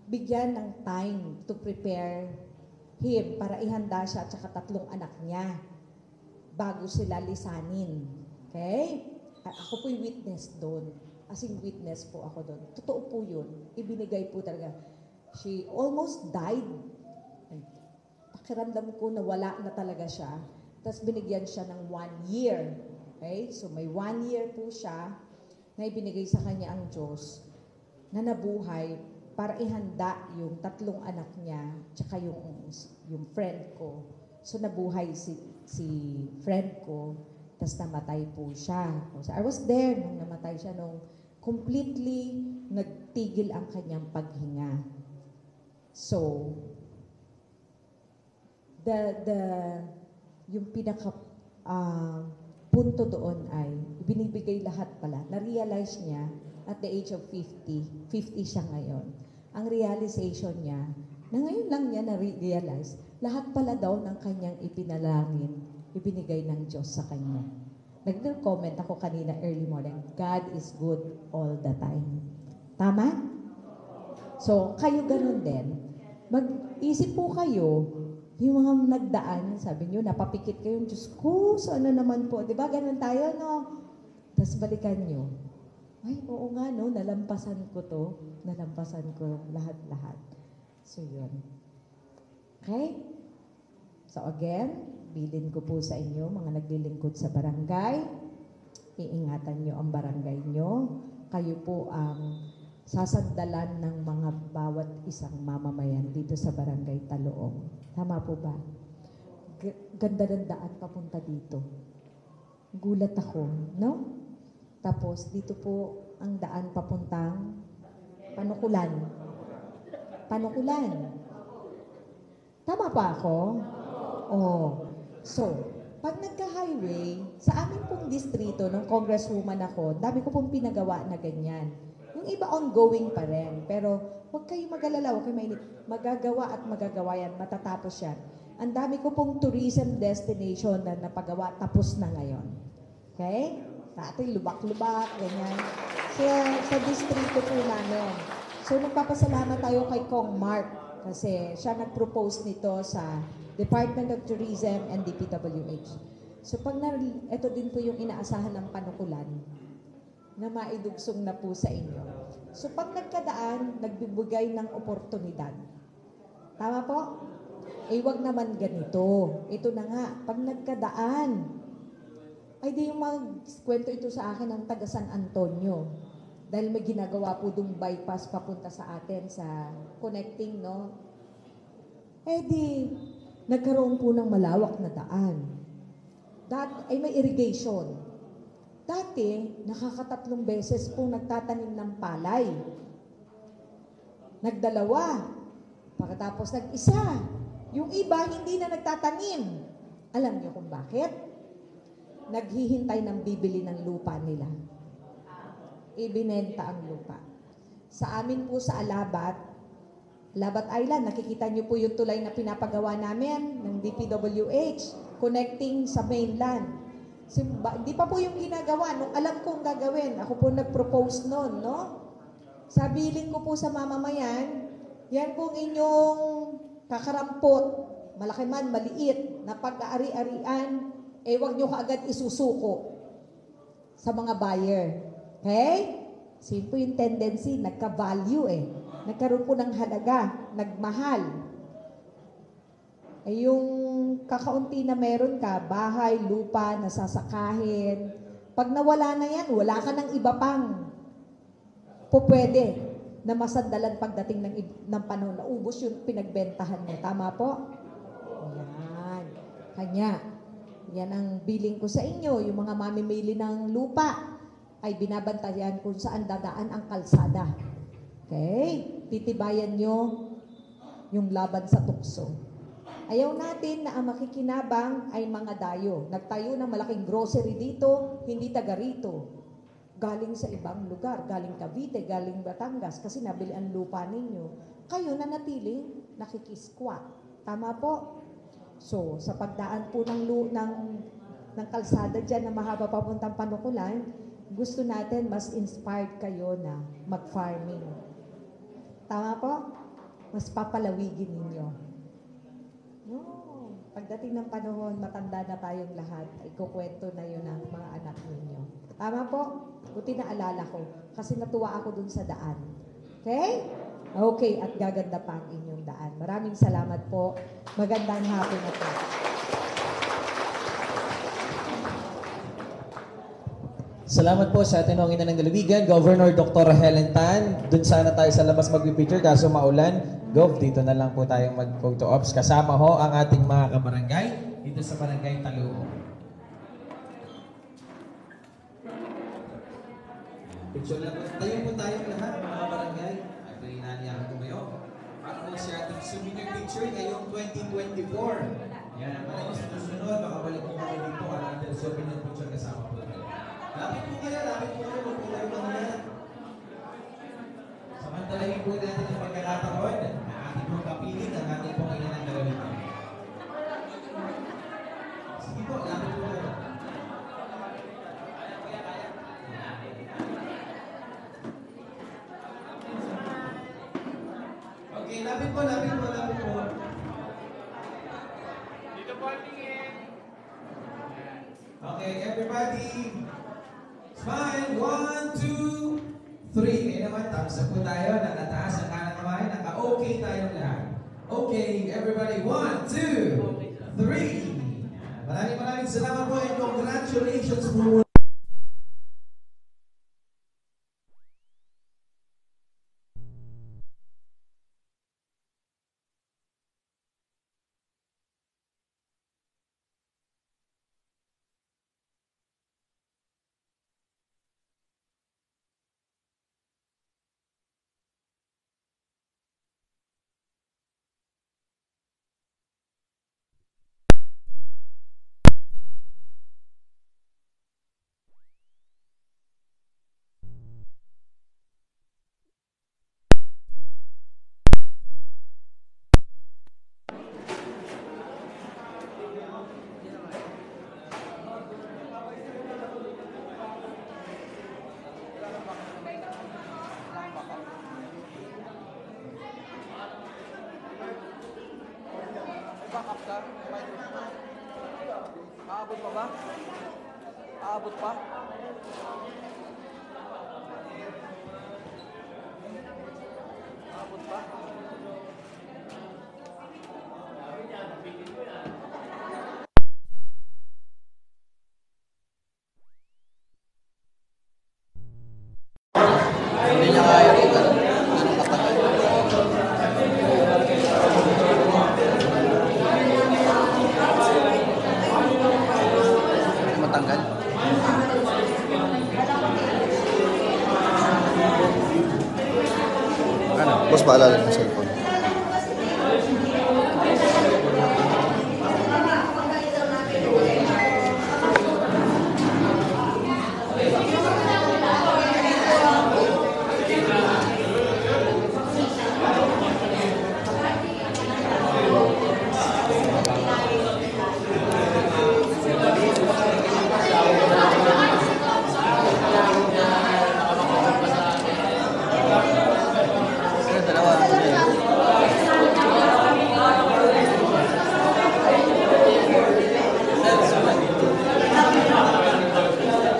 bigyan ng time to prepare him para ihanda siya at saka 3 anak niya bago sila lisanin. Okay? Ako po'y witness doon. As in witness po ako doon. Totoo po yun. Ibinigay po talaga. She almost died. Pakiramdam ko na wala na talaga siya. Tapos binigyan siya ng 1 year. Okay? So may 1 year po siya na ibinigay sa kanya ang Diyos na nabuhay para ihanda yung 3 anak niya tsaka yung friend ko. So nabuhay si friend ko, tapos namatay po siya. So I was there nung namatay siya, nung completely nagtigil ang kanyang paghinga. So, yung pinaka punto doon ay binibigay lahat pala. Na-realize niya at the age of 50 siya ngayon. Ang realization niya, na ngayon lang niya na-realize, lahat pala daw ng kanyang ipinalangin, ibinigay ng Diyos sa kanya. Nag-comment ako kanina early morning, God is good all the time. Tama? So, kayo ganun din. Mag-isip po kayo, yung mga nagdaan, sabi nyo, napapikit kayo, Diyos ko, so ano naman po, di ba? Ganun tayo, no? Tapos balikan nyo, ay, oo nga, no? Nalampasan ko to. Nalampasan ko lahat-lahat. So, yun. Okay? So, again, bilin ko po sa inyo, mga naglilingkod sa barangay, iingatan nyo ang barangay nyo. Kayo po ang sasandalan ng mga bawat isang mamamayan dito sa barangay Taloong. Tama po ba? Ganda ng daan papunta dito. Gulat ako, no? Tapos, dito po ang daan papuntang Panukulan. Panukulan. Tama pa ako? Oh. So, pag nagka-highway, sa amin pong distrito, ng congresswoman ako, dami ko pong pinagawa na ganyan. Yung iba ongoing pa rin. Pero, huwag kayo mag-alala, huwag kayo mainit. Magagawa at magagawa yan, matatapos yan. Ang dami ko pong tourism destination na napagawa, tapos na ngayon. Okay? Dati, lubak-lubak, ganyan. Sa distrito po namin. So, nagpapasalamat tayo kay Kong Mark kasi siya nag-propose nito sa Department of Tourism and DPWH. So, ito din po yung inaasahan ng Panukulan na maidugsong na po sa inyo. So, pag nagkadaan, nagbibigay ng oportunidad. Tama po? Eh, wag naman ganito. Ito na nga, pag nagkadaan, ay di yung magkwento ito sa akin ng taga San Antonio. Dahil may ginagawa po dong bypass papunta sa atin sa connecting, no? Eh di, nagkaroon po ng malawak na daan. Ay may irrigation. Dati, nakakatatlong beses po nagtatanim ng palay. Nagdalawa. Pagkatapos nag-isa. Yung iba, hindi na nagtatanim. Alam niyo kung bakit? Naghihintay ng bibili ng lupa nila. Ibinenta ang lupa. Sa amin po sa Alabat Island, nakikita niyo po yung tulay na pinapagawa namin ng DPWH, connecting sa mainland. Di pa po yung ginagawa. Nung alam kong gagawin, ako po nag-propose noon, no? Sabiling ko po sa mamamayan, yan pong inyong kakarampot, malaki man, maliit, na pag-aari-arian, wag nyo kaagad isusuko sa mga buyer. Okay? Simple yung tendency, nagka-value Nagkaroon po ng halaga, nagmahal. Yung kakaunti na meron ka, bahay, lupa, nasasakahin. Pag nawala na yan, wala ka ng iba pang pwede na masandalan pagdating ng panahon. Naubos yung pinagbentahan mo. Tama po? Yan. Kanya. Yan ang billing ko sa inyo. Yung mga mamimili ng lupa ay binabantayan kung saan dadaan ang kalsada. Okay? Titibayan nyo yung laban sa tukso. Ayaw natin na ang makikinabang ay mga dayo. Nagtayo ng malaking grocery dito, hindi taga rito. Galing sa ibang lugar, galing Cavite, galing Batangas, kasi nabili ang lupa ninyo. Kayo na natiling nakikisquat. Tama po? So, sa pagdaan po ng kalsada dyan na mahaba papuntang Panukulan, gusto natin mas inspired kayo na mag-farming. Tama po? Mas papalawigin ninyo. No. Pagdating ng panahon, matanda na tayong lahat, ikukwento na yun ang mga anak ninyo. Tama po? Buti naalala ko. Kasi natuwa ako dun sa daan. Okay? Okay, at gaganda pa ang inyong daan. Maraming salamat po. Magandang hapon na po. Salamat po sa ating Ina ng Dalawigan, Governor Dr. Helen Tan. Doon sana tayo sa labas mag-picture kaso maulan. Gov, dito na lang po tayong mag-photo ops. Kasama ho ang ating mga kabarangay dito sa Barangay Taluo. Picture lang po. Tayo po tayong lahat, mga barangay. At rinanihan ko kayo. Para po sa ating souvenir picture ngayong 2024. Yan, maraming sa susunod. Makabalik po kami dito at ating souvenir picture kasama po tayo. Lapit po kayo, huwag po tayo mga. Samantalahin po natin ang pagkakataon na ating pong kapiling ang ating pong Ina ng Dalawigan. Sige po, lapit po kayo. Okay, lapit po. Dito po ang tingin. Okay, everybody. Smile. 1, 2, 3. Ngayon naman, thumbs up po tayo. Nakataas ang kanang kamay. Naka-okay tayong lahat. Okay, everybody. 1, 2, 3. Maraming salamat po and congratulations po. Aabot pa ba? Aabot pa? Aabot pa? Hindi niya kaya rin. Matanggal. Ano? Boss, paalala ng cellphone.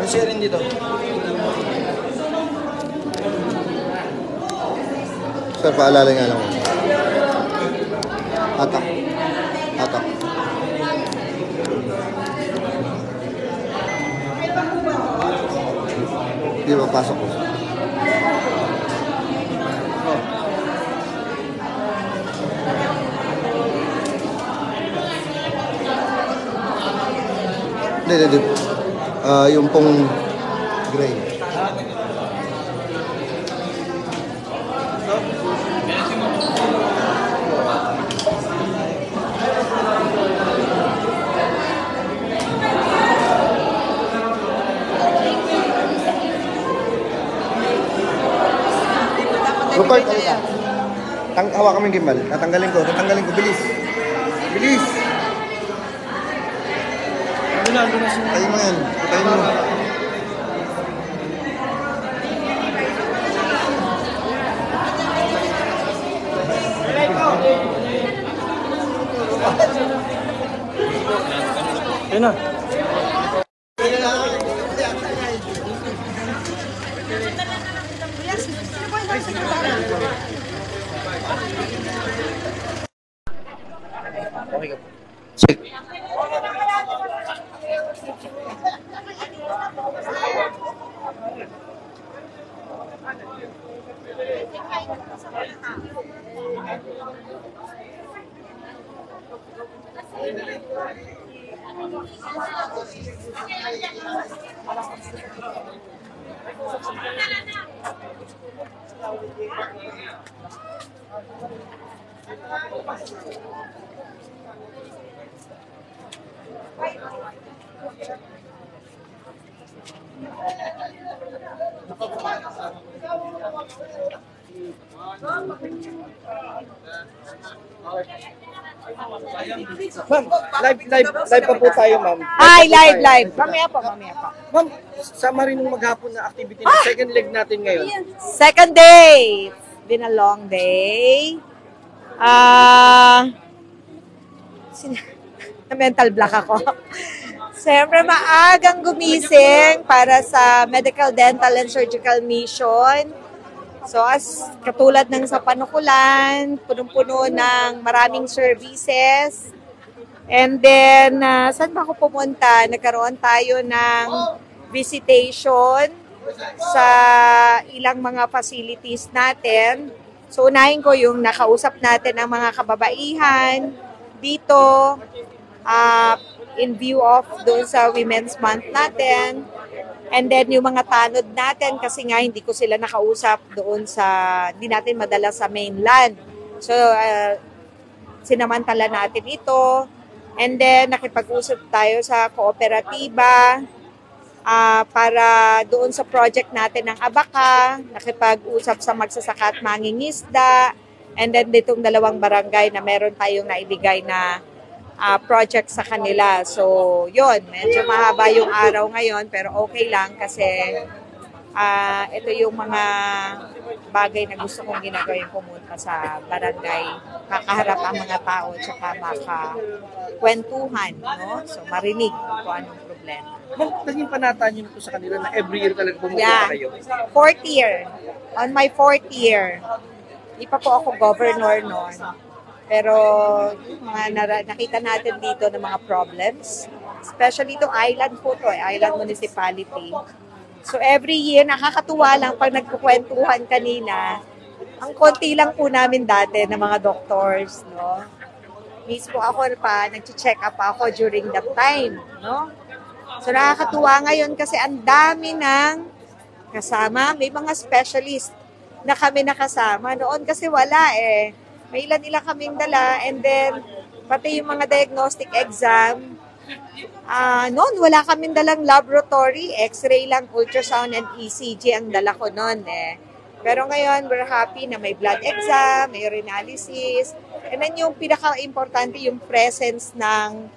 Share rin dito. Sir, paalala nga lang. Atak. Atak. Hindi mapasok ko. Hindi. Yung pong gray. Rupert, halika. Hawa kami gimbal. Tatanggalin ko. Bilis. Bilis! Patayin mo yan. Patayin mo. Ayun na. Check. Ma'am, live pa po tayo, ma'am. Ay, live. Mamaya po. Ma'am, sama rin ng maghapon na activity ng second leg natin ngayon. Second day. It's been a long day. Na-mental block ako. Siyempre, maagang gumising para sa medical, dental, and surgical mission. So, as katulad ng sa panukulan, punong-puno ng maraming services. And then, saan ba ako pumunta? Nagkaroon tayo ng visitation sa ilang mga facilities natin. So, unahin ko yung nakausap natin ng mga kababaihan dito in view of doon sa Women's Month natin. And then, yung mga tanod natin, kasi nga hindi ko sila nakausap doon hindi natin madala sa mainland. So, sinamantala natin ito. And then, nakipag-usap tayo sa kooperatiba para doon sa project natin ng Abaca, nakipag-usap sa magsasaka at mangingisda, and then ditong dalawang barangay na meron tayong naibigay na project sa kanila. So, yun, medyo mahaba yung araw ngayon, pero okay lang kasi ito yung mga bagay na gusto kong ginagawin, pumunta sa barangay, makaharap ang mga tao, tsaka makakwentuhan, no? So, marinig kung anong problema. Ma'am, naging panata nyo po sa kanila na every year talaga pumunta kayo? Fourth year. On my fourth year. Di pa po ako governor noon. Pero nakita natin dito ng mga problems. Especially itong island po to, island municipality. So every year, nakakatuwa lang pag nagkukwentuhan kanina, ang konti lang po namin dati ng mga doctors, no? Mismo ako pa, nag-check up ako during that time, no? So nakakatuwa ngayon kasi ang dami ng kasama, may mga specialist na kami nakasama. Noon kasi wala eh. May ilan-ilan kaming dala, and then pati yung mga diagnostic exam, noon wala kaming dalang laboratory, x-ray lang, ultrasound and ECG ang dala ko noon eh. Pero ngayon, we're happy na may blood exam, may urinalysis, and then yung pinaka-importante yung presence ng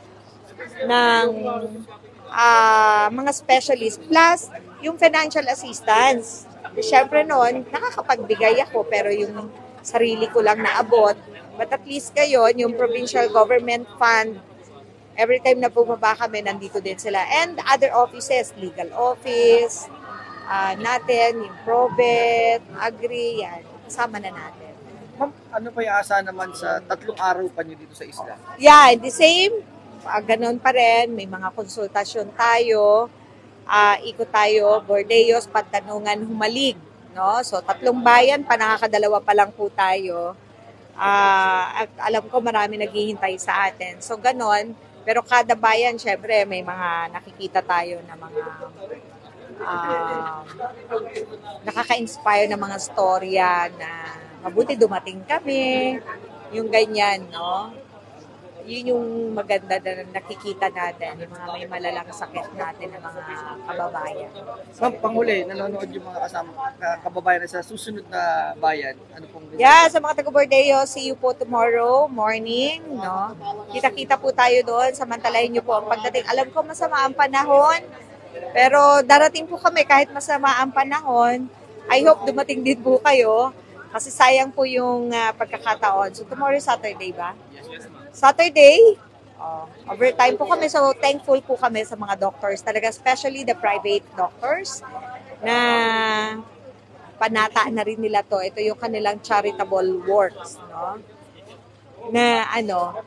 mga specialists, plus yung financial assistance. Siyempre noon, nakakapagbigay ako, pero yung sarili ko lang naabot. But at least ngayon, yung provincial government fund, every time na bumaba kami, nandito din sila. And other offices, legal office, natin, yung Probet, Agri, yan. Kasama na natin. Ma'am, ano pa yung asa naman sa 3 araw pa nyo dito sa isla? Yeah, the same. Ganon pa rin. May mga konsultasyon tayo. Ikot tayo, Bordeos, Pantanungan, Humalig. No? So, 3 bayan pa, nakakadalawa pa lang po tayo. At alam ko marami naghihintay sa atin. So, ganon. Pero kada bayan, syempre, may mga nakikita tayo na mga nakaka-inspire na mga storya na mabuti dumating kami. Yung ganyan, no? yun yung maganda na nakikita natin, yung mga may malalang sakit natin ng mga kababayan. Ma'am, panghuli, nanonood yung mga kababayan sa susunod na bayan. Ano pong Yeah, sa mga taga-Bordeo, see you po tomorrow morning, no? Kita-kita po tayo doon, samantalahin niyo po ang pagdating. Alam ko masama ang panahon, pero darating po kami kahit masama ang panahon. I hope dumating din po kayo, kasi sayang po yung pagkakataon. So tomorrow is Saturday ba? Saturday, overtime po kami. So thankful po kami sa mga doctors, talaga especially the private doctors na panata na rin nila to. Ito yung kanilang charitable works, no? Na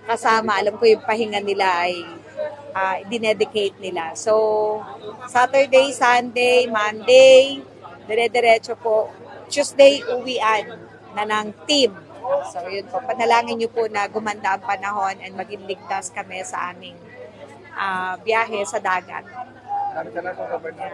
kasama, alam ko yung pahinga nila ay dinedicate nila. So, Saturday, Sunday, Monday, dire-diretso po. Tuesday, uwian na ng team. So, yun po. Panalangin niyo po na gumanda ang panahon and maging ligtas kami sa aming biyahe sa dagat. Maraming salamat po, Governor.